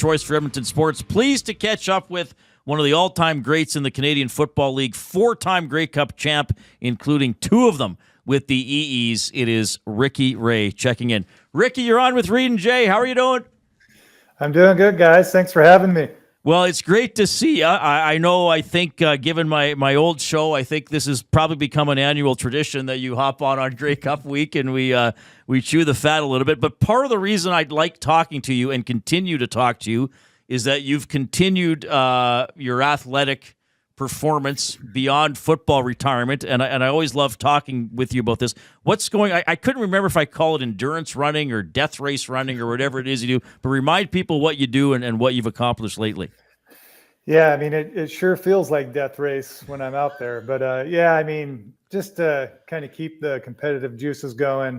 choice for Edmonton Sports. Pleased to catch up with one of the all-time greats in the Canadian Football League, 4-time Grey Cup champ, including 2 of them with the EEs. It is Ricky Ray checking in. Ricky, you're on with Reid and Jay. How are you doing? I'm doing good, guys. Thanks for having me. Well, it's great to see you. I think given my old show, I think this has probably become an annual tradition that you hop on Grey Cup week and we chew the fat a little bit. But part of the reason I'd like talking to you and continue to talk to you is that you've continued your athletic performance beyond football retirement, and I always love talking with you about this. What's going I couldn't remember if I call it endurance running or death race running or whatever it is you do, but remind people what you do and what you've accomplished lately. Yeah, I mean, it sure feels like death race when I'm out there. But, yeah, I mean, just to kind of keep the competitive juices going,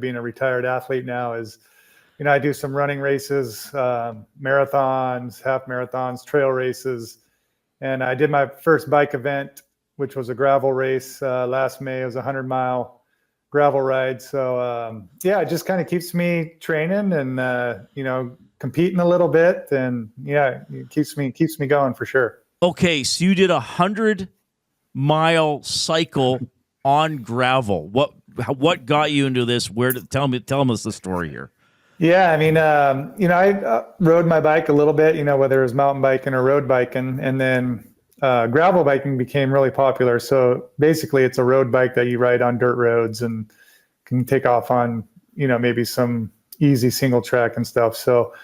being a retired athlete now is, I do some running races, marathons, half marathons, trail races. And I did my first bike event, which was a gravel race last May. It was a 100-mile gravel ride. So, it just kind of keeps me training and, competing a little bit. And, it keeps me going for sure. Okay, so you did a 100-mile cycle on gravel. What got you into this? Tell us the story here. Yeah, I mean, I rode my bike a little bit, whether it was mountain biking or road biking, and then gravel biking became really popular. So basically it's a road bike that you ride on dirt roads and can take off on, maybe some easy single track and stuff. So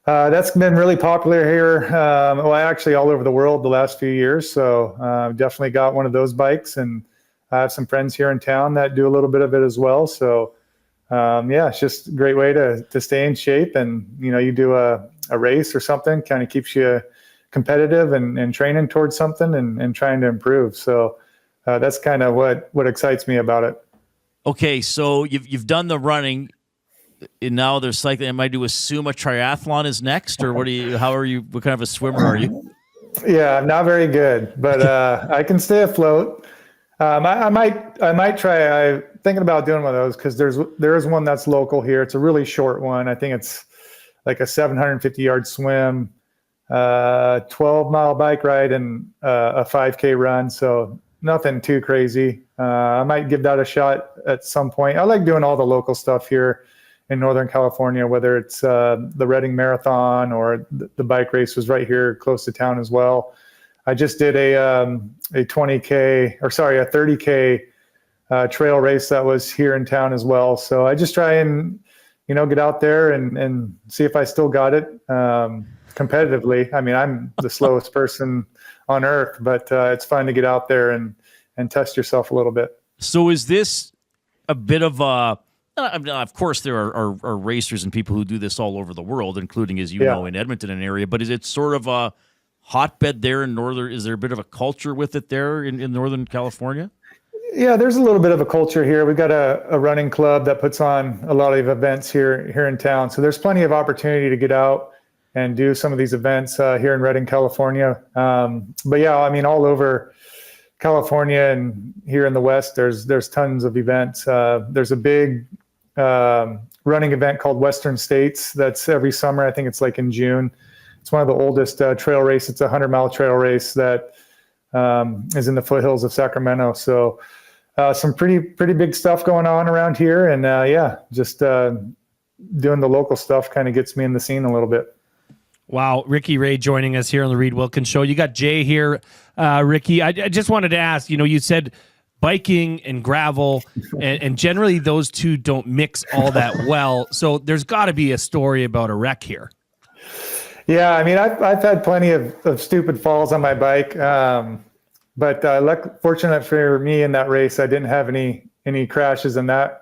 that's been really popular here. Actually all over the world the last few years. So definitely got one of those bikes, and I have some friends here in town that do a little bit of it as well. So it's just a great way to stay in shape, and, you do a race or something, kind of keeps you competitive and training towards something and trying to improve. So that's kind of what excites me about it. Okay. So you've done the running, and now there's cycling. Am I to assume a triathlon is next, or what kind of a swimmer are you? Yeah, I'm not very good, but I can stay afloat. I might try. I'm thinking about doing one of those because there is one that's local here. It's a really short one. I think it's like a 750-yard swim, 12-mile bike ride, and a 5K run. So nothing too crazy. I might give that a shot at some point. I like doing all the local stuff here in Northern California, whether it's the Reading Marathon or the bike race was right here close to town as well. I just did a 30K trail race that was here in town as well. So I just try and, get out there and see if I still got it competitively. I mean, I'm the slowest person on earth, but it's fun to get out there and test yourself a little bit. So is this a bit of a, of course there are racers and people who do this all over the world, including, as you know, in Edmonton and area, but is it sort of a hotbed there in is there a bit of a culture with it there in Northern California? Yeah, there's a little bit of a culture here. We've got a running club that puts on a lot of events here in town. So there's plenty of opportunity to get out and do some of these events here in Redding, California. But yeah, I mean, all over California and here in the West, there's tons of events. There's a big running event called Western States that's every summer. I think it's like in June. It's one of the oldest trail race. It's a 100-mile trail race that is in the foothills of Sacramento. So some pretty big stuff going on around here. And just doing the local stuff kind of gets me in the scene a little bit. Wow. Ricky Ray joining us here on the Reid Wilkins Show. You got Jay here. Ricky, I just wanted to ask, you said biking and gravel, and generally those two don't mix all that well. So there's got to be a story about a wreck here. Yeah, I mean, I've had plenty of stupid falls on my bike, but fortunate for me in that race, I didn't have any crashes in that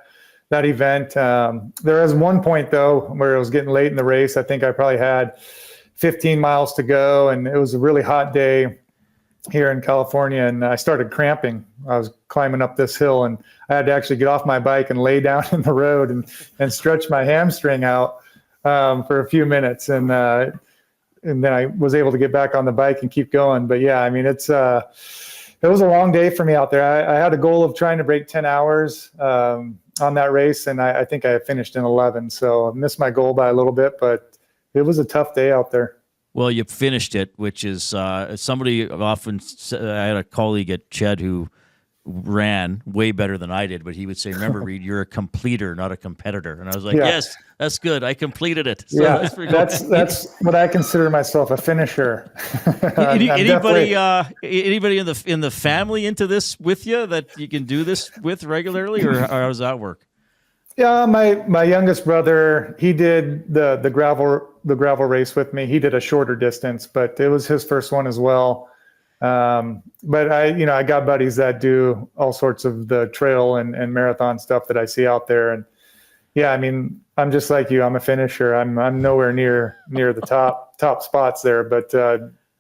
event. There was one point though where it was getting late in the race. I think I probably had 15 miles to go, and it was a really hot day here in California, and I started cramping. I was climbing up this hill, and I had to actually get off my bike and lay down in the road and stretch my hamstring out for a few minutes, and then I was able to get back on the bike and keep going. But yeah, I mean, it was a long day for me out there. I had a goal of trying to break 10 hours on that race, and I think I finished in 11. So I missed my goal by a little bit, but it was a tough day out there. Well, you finished it, which is somebody often. I had a colleague at Ched who ran way better than I did, but he would say, "Remember, Reid, you're a completer, not a competitor." And I was like, "Yes, that's good. I completed it." So yeah, that's what I consider myself, a finisher. Anybody in the family into this with you that you can do this with regularly, or how does that work? Yeah, my youngest brother, he did the gravel race with me. He did a shorter distance, but it was his first one as well. But I got buddies that do all sorts of the trail and marathon stuff that I see out there. And yeah, I mean, I'm just like you. I'm a finisher. I'm nowhere near the top spots there, but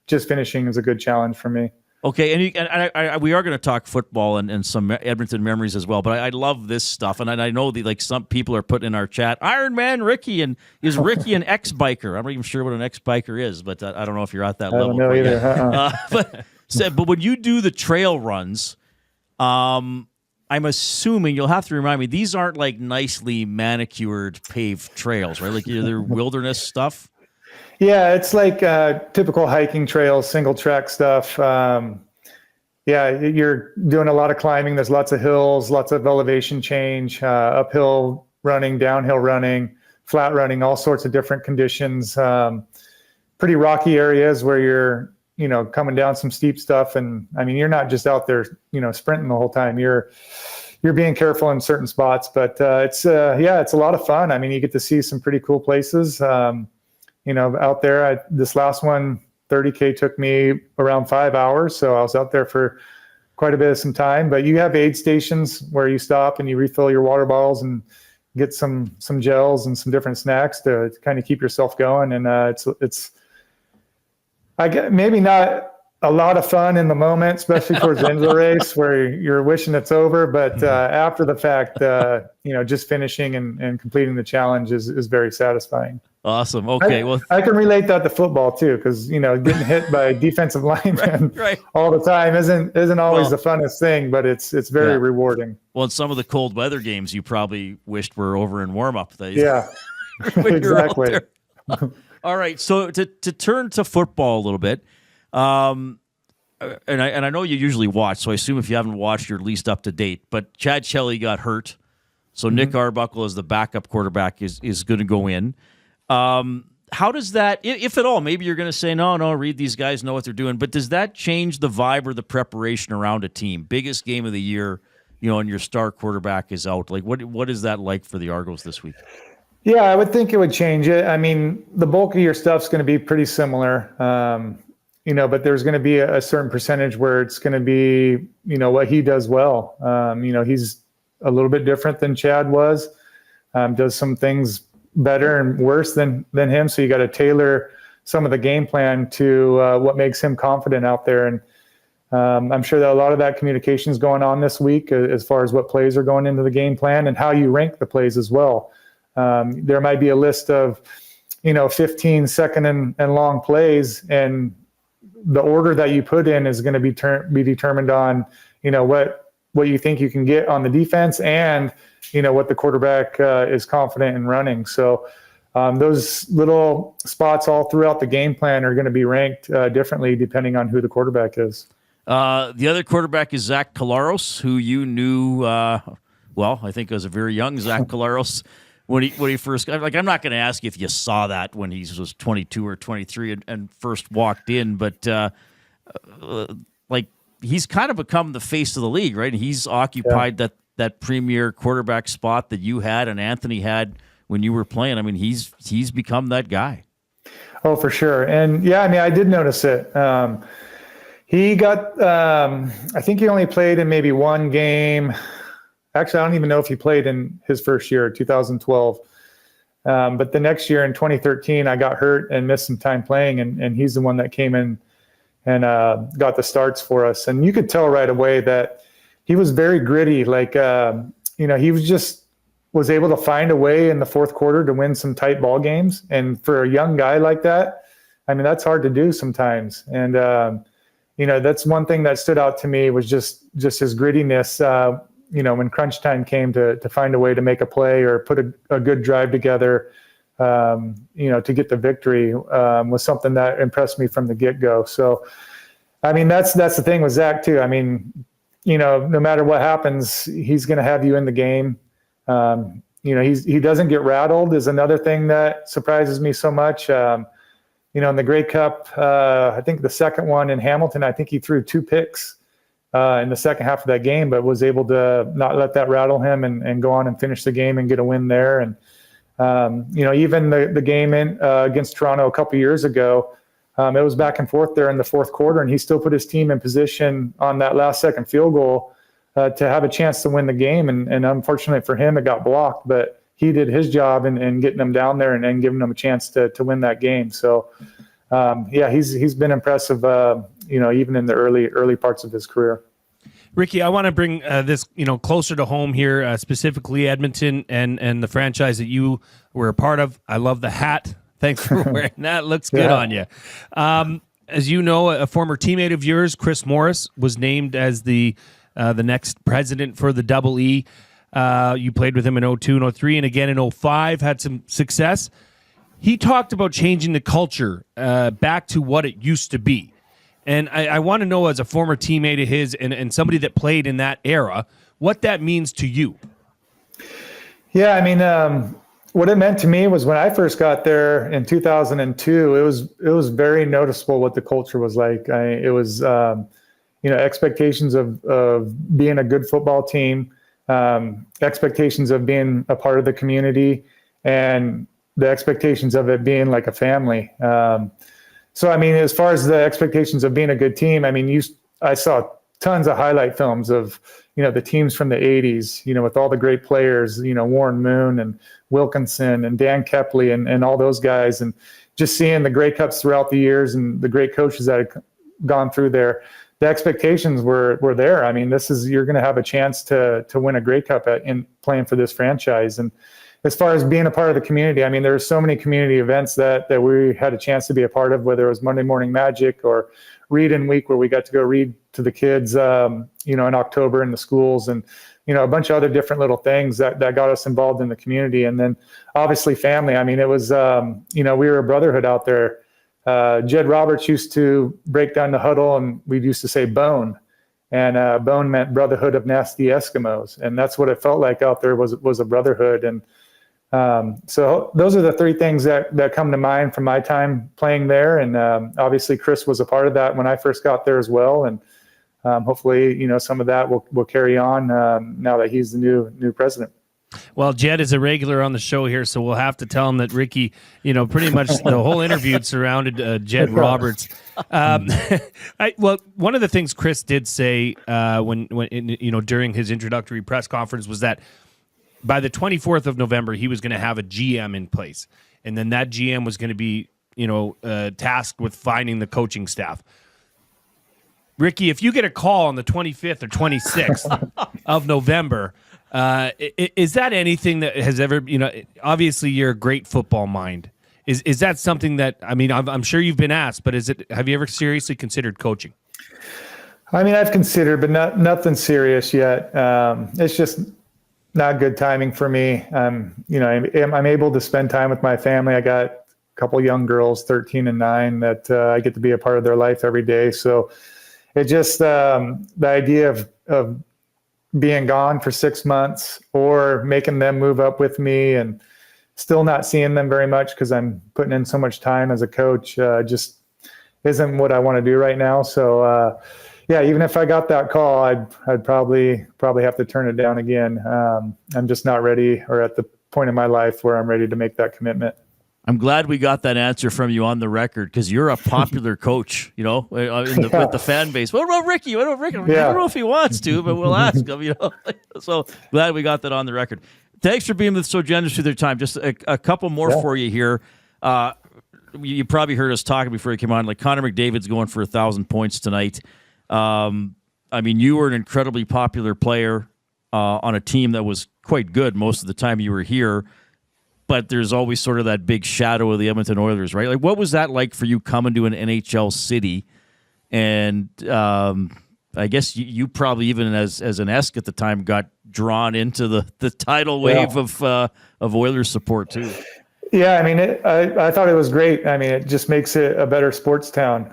just finishing is a good challenge for me. Okay, and we are going to talk football and some Edmonton memories as well, but I love this stuff, and I know some people are putting in our chat, Ironman Ricky, and is Ricky an ex-biker? I'm not even sure what an ex-biker is, but I don't know if you're at that level. I don't know either. But when you do the trail runs, I'm assuming, you'll have to remind me, these aren't like nicely manicured paved trails, right? Like they're wilderness stuff? Yeah, it's like typical hiking trails, single track stuff. Yeah, you're doing a lot of climbing. There's lots of hills, lots of elevation change, uphill running, downhill running, flat running, all sorts of different conditions. Pretty rocky areas where you're, coming down some steep stuff. And I mean, you're not just out there, sprinting the whole time. You're being careful in certain spots, but it's a lot of fun. I mean, you get to see some pretty cool places. Out there, this last one, 30K took me around 5 hours. So I was out there for quite a bit of some time, but you have aid stations where you stop and you refill your water bottles and get some gels and some different snacks to kind of keep yourself going. And it's maybe not a lot of fun in the moment, especially towards the end of the race where you're wishing it's over. But after the fact, just finishing and completing the challenge is very satisfying. Awesome. Okay. I can relate that to football too, because getting hit by defensive linemen all the time isn't always the funnest thing, but it's very rewarding. Well, in some of the cold weather games, you probably wished were over in warm up. Yeah, exactly. All right. So to turn to football a little bit, and I know you usually watch, so I assume if you haven't watched, you're at least up to date. But Chad Shelley got hurt, so Nick Arbuckle as the backup quarterback is going to go in. How does that, if at all, maybe you're going to say, no, Reid, these guys know what they're doing, but does that change the vibe or the preparation around a team? Biggest game of the year, and your star quarterback is out. Like, what is that like for the Argos this week? Yeah, I would think it would change it. I mean, the bulk of your stuff's going to be pretty similar, but there's going to be a certain percentage where it's going to be, what he does well. He's a little bit different than Chad was, does some things better and worse than him. So you got to tailor some of the game plan to what makes him confident out there. And I'm sure that a lot of that communication is going on this week as far as what plays are going into the game plan and how you rank the plays as well. There might be a list of, 15 second and long plays, and the order that you put in is going to be determined on, what you think you can get on the defense and, what the quarterback is confident in running. So those little spots all throughout the game plan are going to be ranked differently depending on who the quarterback is. The other quarterback is Zach Collaros, who you knew, I think as a very young Zach Collaros when he first got, I'm not going to ask you if you saw that when he was 22 or 23 and first walked in, but he's kind of become the face of the league, right? And he's occupied that premier quarterback spot that you had and Anthony had when you were playing. I mean, he's become that guy. Oh, for sure. And yeah, I mean, I did notice it. He got, I think he only played in maybe one game. Actually, I don't even know if he played in his first year, 2012. But the next year in 2013, I got hurt and missed some time playing. And he's the one that came in and got the starts for us. And you could tell right away that he was very gritty. He was able to find a way in the fourth quarter to win some tight ball games. And for a young guy like that, I mean, that's hard to do sometimes. And, that's one thing that stood out to me was just his grittiness, when crunch time came to find a way to make a play or put a good drive together. to get the victory was something that impressed me from the get-go. So, I mean, that's the thing with Zach too. I mean, no matter what happens, he's going to have you in the game. He doesn't get rattled is another thing that surprises me so much. In the Grey Cup, I think the second one in Hamilton, I think he threw 2 picks in the second half of that game, but was able to not let that rattle him and go on and finish the game and get a win there. And, even the game against Toronto a couple years ago, it was back and forth there in the fourth quarter, and he still put his team in position on that last second field goal to have a chance to win the game. And unfortunately for him, it got blocked, but he did his job in getting them down there and giving them a chance to win that game. So, he's been impressive, even in the early parts of his career. Ricky, I want to bring this, closer to home here, specifically Edmonton and the franchise that you were a part of. I love the hat. Thanks for wearing that. Looks good on you. As you know, a former teammate of yours, Chris Morris, was named as the next president for the Double E. You played with him in 02 and 03 and again in 05, had some success. He talked about changing the culture back to what it used to be. And I want to know, as a former teammate of his and somebody that played in that era, what that means to you. Yeah, I mean, what it meant to me was when I first got there in 2002, it was very noticeable what the culture was like. It was, expectations of being a good football team, expectations of being a part of the community, and the expectations of it being like a family. So, I mean, as far as the expectations of being a good team, I mean, I saw tons of highlight films of, the teams from the 80s, with all the great players, Warren Moon and Wilkinson and Dan Kepley and all those guys, and just seeing the Grey Cups throughout the years and the great coaches that had gone through there. The expectations were there. I mean, you're going to have a chance to win a Grey Cup in playing for this franchise. And as far as being a part of the community, I mean, there are so many community events that we had a chance to be a part of, whether it was Monday Morning Magic or Read in Week, where we got to go read to the kids, in October in the schools, and, a bunch of other different little things that got us involved in the community. And then obviously family. I mean, it was, we were a brotherhood out there. Jed Roberts used to break down the huddle, and we used to say bone. And bone meant brotherhood of nasty Eskimos. And that's what it felt like out there was a brotherhood. And so those are the 3 things that come to mind from my time playing there. And obviously Chris was a part of that when I first got there as well. And hopefully, some of that will carry on now that he's the new president. Well, Jed is a regular on the show here, so we'll have to tell him that Ricky, pretty much the whole interview surrounded Jed Roberts. One of the things Chris did say when during his introductory press conference was that by the 24th of November, he was going to have a GM in place, and then that GM was going to be, tasked with finding the coaching staff. Ricky, if you get a call on the 25th or 26th of November, is that anything that has ever, obviously you're a great football mind. Is that something that, I mean, I'm sure you've been asked, but have you ever seriously considered coaching? I mean, I've considered, but nothing serious yet. It's just not good timing for me. I'm able to spend time with my family. I got a couple young girls, 13 and 9, that I get to be a part of their life every day. So it just, the idea of being gone for 6 months or making them move up with me and still not seeing them very much because I'm putting in so much time as a coach, just isn't what I want to do right now. So, even if I got that call, I'd probably have to turn it down again. I'm just not ready, or at the point in my life where I'm ready to make that commitment. I'm glad we got that answer from you on the record, because you're a popular coach, with the fan base. What about Ricky? I don't know if he wants to, but we'll ask him. So glad we got that on the record. Thanks for being so generous with your time. Just a couple more for you here. You probably heard us talking before you came on. Like, Connor McDavid's going for 1,000 points tonight. I mean, you were an incredibly popular player on a team that was quite good most of the time you were here. But there's always sort of that big shadow of the Edmonton Oilers, right? Like, what was that like for you coming to an NHL city? And I guess you probably, even as an Esk at the time, got drawn into the tidal wave of Oilers support too. Yeah, I mean, I thought it was great. I mean, it just makes it a better sports town.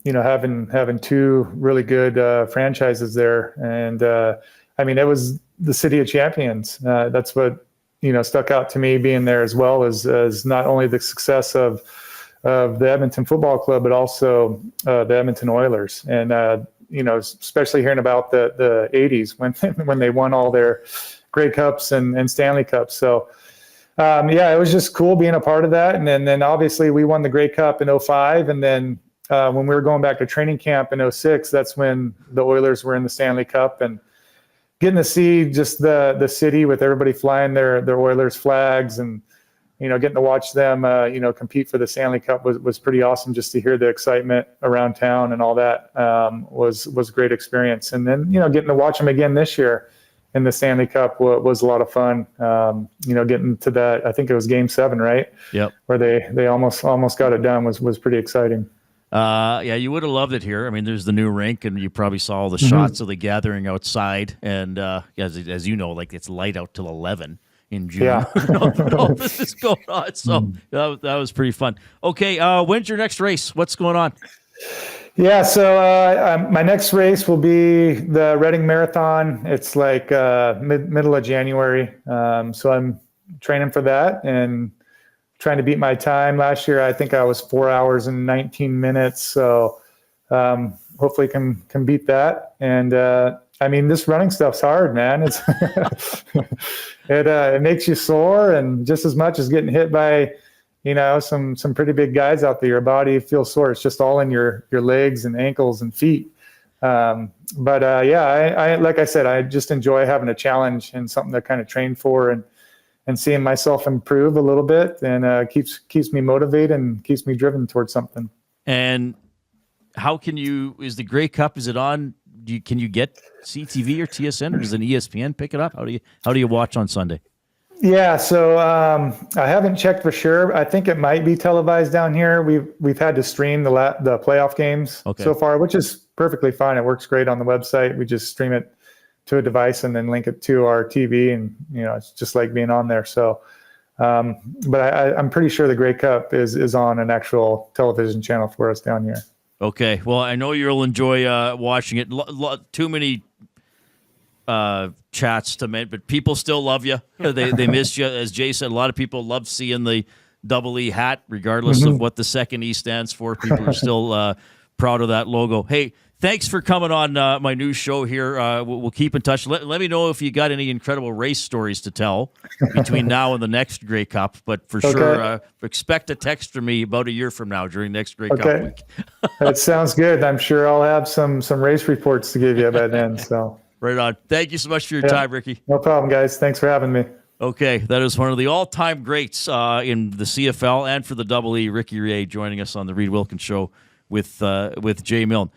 Having two really good franchises there, and I mean, it was the city of champions. That's what stuck out to me being there, as well as not only the success of the Edmonton Football Club, but also the Edmonton Oilers, and especially hearing about the '80s when they won all their Grey Cups and Stanley Cups. So. It was just cool being a part of that. And then obviously we won the Grey Cup in 2005. And then when we were going back to training camp in 2006, that's when the Oilers were in the Stanley Cup, and getting to see just the city with everybody flying their Oilers flags, and, getting to watch them, compete for the Stanley Cup was pretty awesome. Just to hear the excitement around town and all that was a great experience. And then, getting to watch them again this year in the Stanley Cup was a lot of fun. Getting to that, I think it was Game 7, right? Yep. Where they almost got it done was pretty exciting. You would have loved it here. I mean, there's the new rink, and you probably saw all the shots of the gathering outside. And as you know, like, it's light out till 11 in June. Yeah. all this is going on. So that was pretty fun. Okay, when's your next race? What's going on? Yeah, so my next race will be the Reading Marathon. It's like middle of January. So I'm training for that and trying to beat my time. Last year, I think I was 4 hours and 19 minutes. So hopefully can beat that. And I mean, this running stuff's hard, man. It's it makes you sore, and just as much as getting hit by some pretty big guys out there, your body feels sore. It's just all in your legs and ankles and feet. I like I said, I just enjoy having a challenge and something to kind of train for, and seeing myself improve a little bit, and keeps me motivated and keeps me driven towards something. And how is the Grey Cup, is it on? Can you get CTV or TSN, or does an ESPN pick it up? How do you watch on Sunday? Yeah, so I haven't checked for sure. I think it might be televised down here. We've had to stream the playoff games so far, which is perfectly fine. It works great on the website. We just stream it to a device and then link it to our TV, and it's just like being on there. So, but I'm pretty sure the Grey Cup is on an actual television channel for us down here. Okay, well, I know you'll enjoy watching it. Too many chats to make, but people still love you. They miss you. As Jay said, a lot of people love seeing the double E hat, regardless of what the second E stands for. People are still proud of that logo. Hey, thanks for coming on my new show here. We'll keep in touch. Let me know if you got any incredible race stories to tell between now and the next Grey Cup. But for sure, expect a text from me about a year from now during next Grey Cup week. That sounds good. I'm sure I'll have some race reports to give you by then. So. Right on. Thank you so much for your time, Ricky. No problem, guys. Thanks for having me. Okay, that is one of the all-time greats in the CFL and for the Double E, Ricky Ray, joining us on the Reid Wilkins Show with Jay Milne.